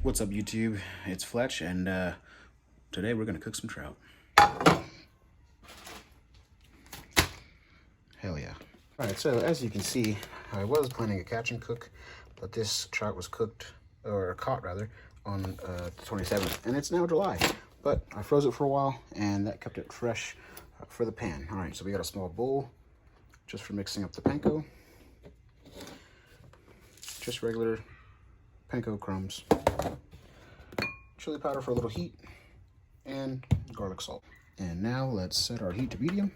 What's up, YouTube? It's Fletch, and today we're gonna cook some trout. Hell yeah. Alright, so as you can see, I was planning a catch and cook, but this trout was cooked, or caught rather, on the 27th, and it's now July. But I froze it for a while, and that kept it fresh for the pan. Alright, so we got a small bowl, just for mixing up the panko. Just regular panko crumbs. Chili powder for a little heat, and garlic salt. And now let's set our heat to medium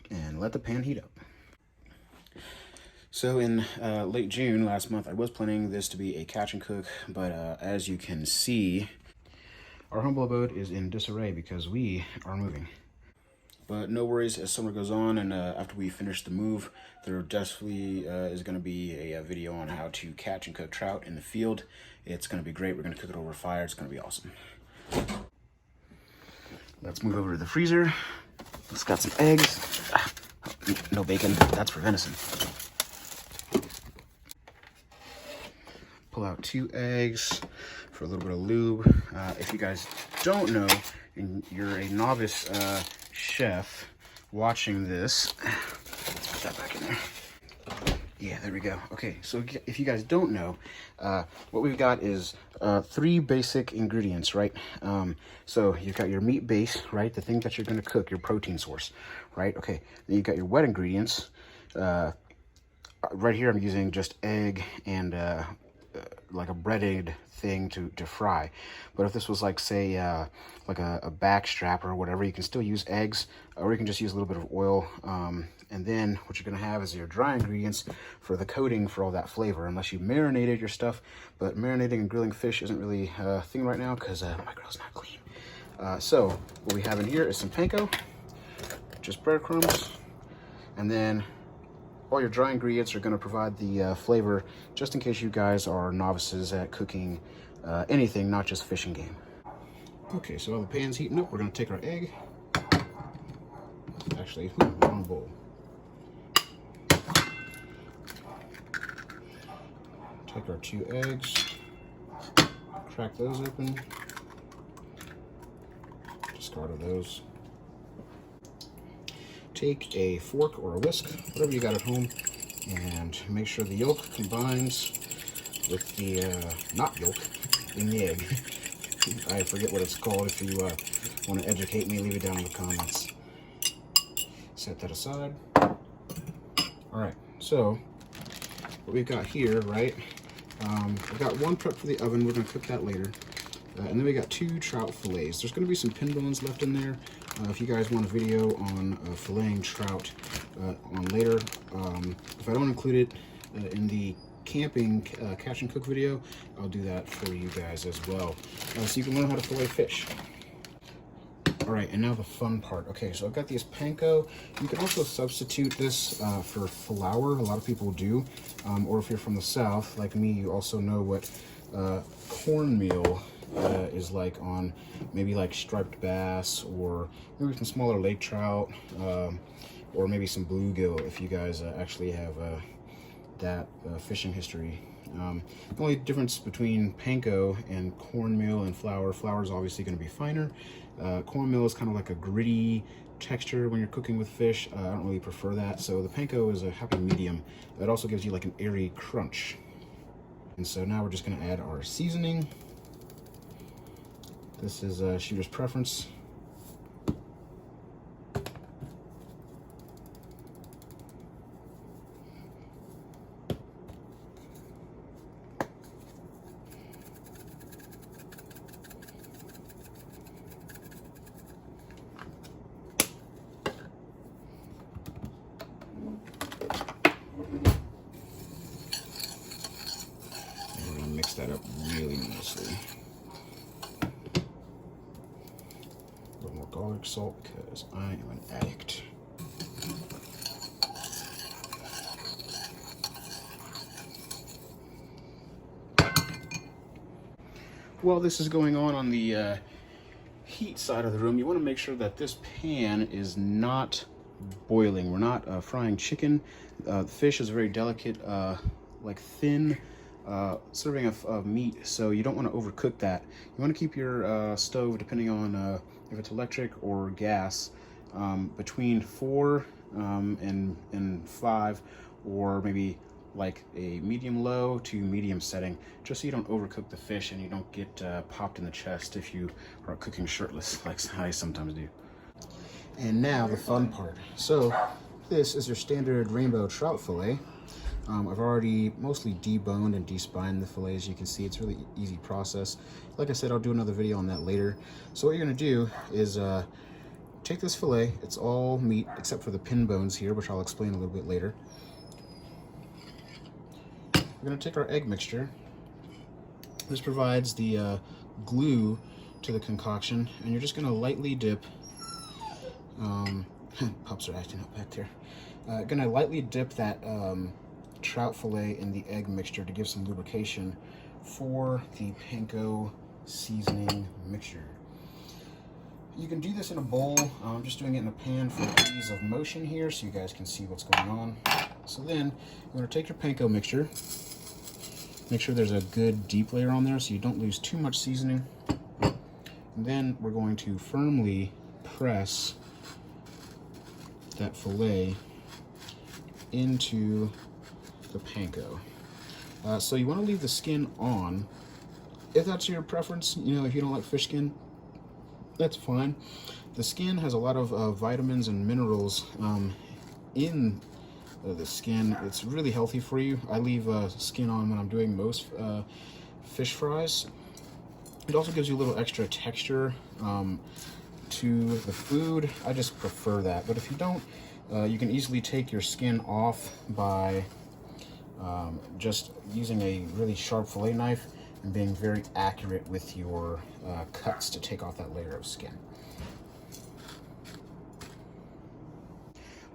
and let the pan heat up. So in late June last month, I was planning this to be a catch and cook, but as you can see, our humble abode is in disarray because we are moving. But no worries, as summer goes on and after we finish the move, there definitely is going to be a video on how to catch and cook trout in the field. It's going to be great. We're going to cook it over fire. It's going to be awesome. Let's move over to the freezer. It's got some eggs. No bacon. That's for venison. Pull out 2 eggs for a little bit of lube. If you guys don't know, and you're a novice chef watching this, let's put that back in there. Yeah, there we go. Okay, so if you guys don't know, what we've got is 3 basic ingredients, right? So you've got your meat base, right? The thing that you're going to cook, your protein source, right? Okay, then you've got your wet ingredients. Right here I'm using just egg and like a breaded thing to fry. But if this was like, say, like a back strap or whatever, you can still use eggs, or you can just use a little bit of oil. And then what you're gonna have is your dry ingredients for the coating for all that flavor, unless you marinated your stuff. But marinating and grilling fish isn't really a thing right now because my grill's not clean. So what we have in here is some panko, just breadcrumbs, and then all your dry ingredients are going to provide the flavor, just in case you guys are novices at cooking anything, not just fish and game. Okay, so while the pan's heating up, we're going to take our egg. Actually, wrong bowl. Take our 2 eggs, crack those open, discard of those. Take a fork or a whisk, whatever you got at home, and make sure the yolk combines with the not yolk in the egg. I forget what it's called. If you want to educate me, leave it down in the comments. Set that aside. All right, so what we've got here, right? We've got 1 prep for the oven. We're going to cook that later. And then we got 2 trout fillets. There's going to be some pin bones left in there. If you guys want a video on filleting trout on later, if I don't include it in the camping catch and cook video, I'll do that for you guys as well, so you can learn how to fillet fish. All right, and now the fun part. Okay, so I've got these panko. You can also substitute this for flour. A lot of people do, or if you're from the South, like me, you also know what cornmeal is like on maybe like striped bass, or maybe some smaller lake trout, or maybe some bluegill if you guys actually have that fishing history. The only difference between panko and cornmeal and flour is obviously going to be finer. Cornmeal is kind of like a gritty texture when you're cooking with fish. I don't really prefer that, so the panko is a happy medium. It also gives you like an airy crunch. And so now we're just going to add our seasoning. This is shooter's preference. And we're going to mix that up really nicely. A little more garlic salt because I am an addict. While this is going on the heat side of the room, you want to make sure that this pan is not boiling. We're not frying chicken. The fish is very delicate, like thin serving of meat, so you don't want to overcook that. You want to keep your stove, depending on if it's electric or gas, between 4 and 5, or maybe like a medium low to medium setting, just so you don't overcook the fish and you don't get popped in the chest if you are cooking shirtless like I sometimes do. And now the fun part. So this is your standard rainbow trout fillet. I've already mostly deboned and despined the fillets. You can see it's a really easy process. Like I said, I'll do another video on that later. So what you're gonna do is take this fillet. It's all meat except for the pin bones here, which I'll explain a little bit later. We're gonna take our egg mixture. This provides the glue to the concoction, and you're just gonna lightly dip. Pups are acting up back there. Gonna lightly dip that trout fillet in the egg mixture to give some lubrication for the panko seasoning mixture. You can do this in a bowl. I'm just doing it in a pan for ease of motion here so you guys can see what's going on. So then you're going to take your panko mixture. Make sure there's a good deep layer on there so you don't lose too much seasoning. And then we're going to firmly press that fillet into the panko. So you want to leave the skin on. If that's your preference, you know, if you don't like fish skin, that's fine. The skin has a lot of vitamins and minerals in the skin. It's really healthy for you. I leave skin on when I'm doing most fish fries. It also gives you a little extra texture to the food. I just prefer that. But if you don't, you can easily take your skin off by just using a really sharp fillet knife and being very accurate with your cuts to take off that layer of skin.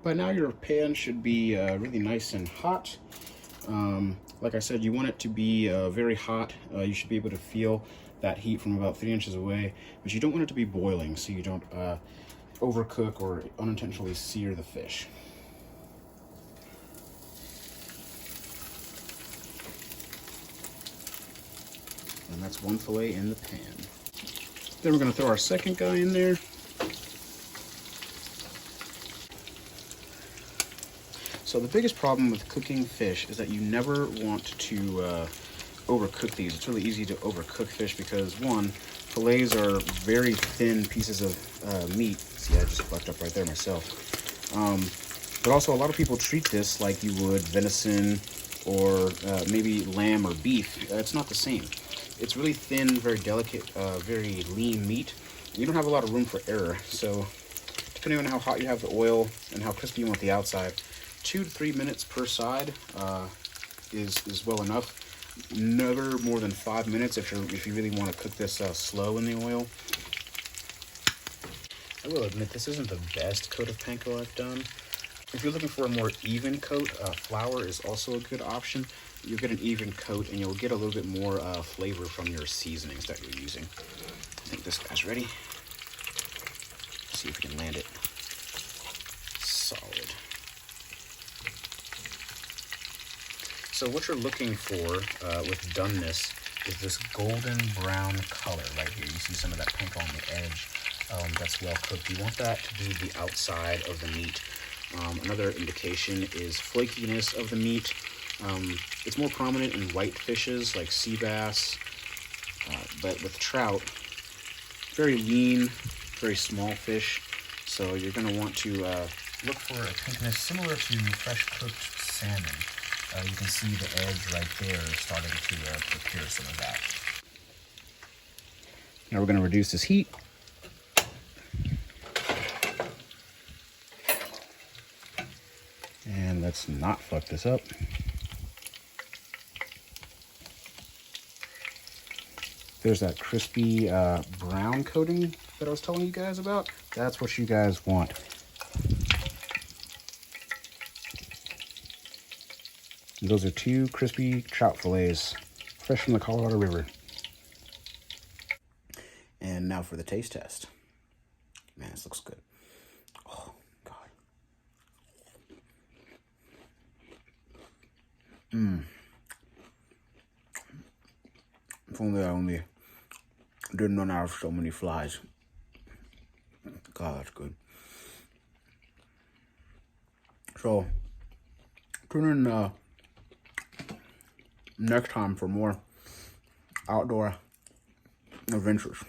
By now your pan should be really nice and hot. Like I said, you want it to be very hot. You should be able to feel that heat from about 3 inches away, but you don't want it to be boiling so you don't overcook or unintentionally sear the fish. And that's one fillet in the pan. Then we're going to throw our second guy in there. So the biggest problem with cooking fish is that you never want to overcook these. It's really easy to overcook fish because, one, fillets are very thin pieces of meat. See, I just fucked up right there myself. But also, a lot of people treat this like you would venison or maybe lamb or beef. It's not the same. It's really thin, very delicate, very lean meat. You don't have a lot of room for error. So depending on how hot you have the oil and how crispy you want the outside, 2 to 3 minutes per side is well enough. Never more than 5 minutes if you really want to cook this slow in the oil. I will admit this isn't the best coat of panko I've done. If you're looking for a more even coat, flour is also a good option. You'll get an even coat and you'll get a little bit more flavor from your seasonings that you're using. I think this guy's ready. Let's see if we can land it. Solid. So what you're looking for with doneness is this golden brown color right here. You see some of that panko on the edge that's well cooked. You want that to be the outside of the meat. Another indication is flakiness of the meat. It's more prominent in white fishes like sea bass, but with trout, very lean, very small fish. So you're going to want to look for a pinkness similar to fresh cooked salmon. You can see the edge right there starting to prepare some of that. Now we're going to reduce this heat. And let's not fuck this up. There's that crispy brown coating that I was telling you guys about. That's what you guys want. And those are 2 crispy trout fillets, fresh from the Colorado River. And now for the taste test. Man, this looks good. Oh, God. If only I only didn't run out of so many flies. God, that's good. So, tune in next time for more outdoor adventures.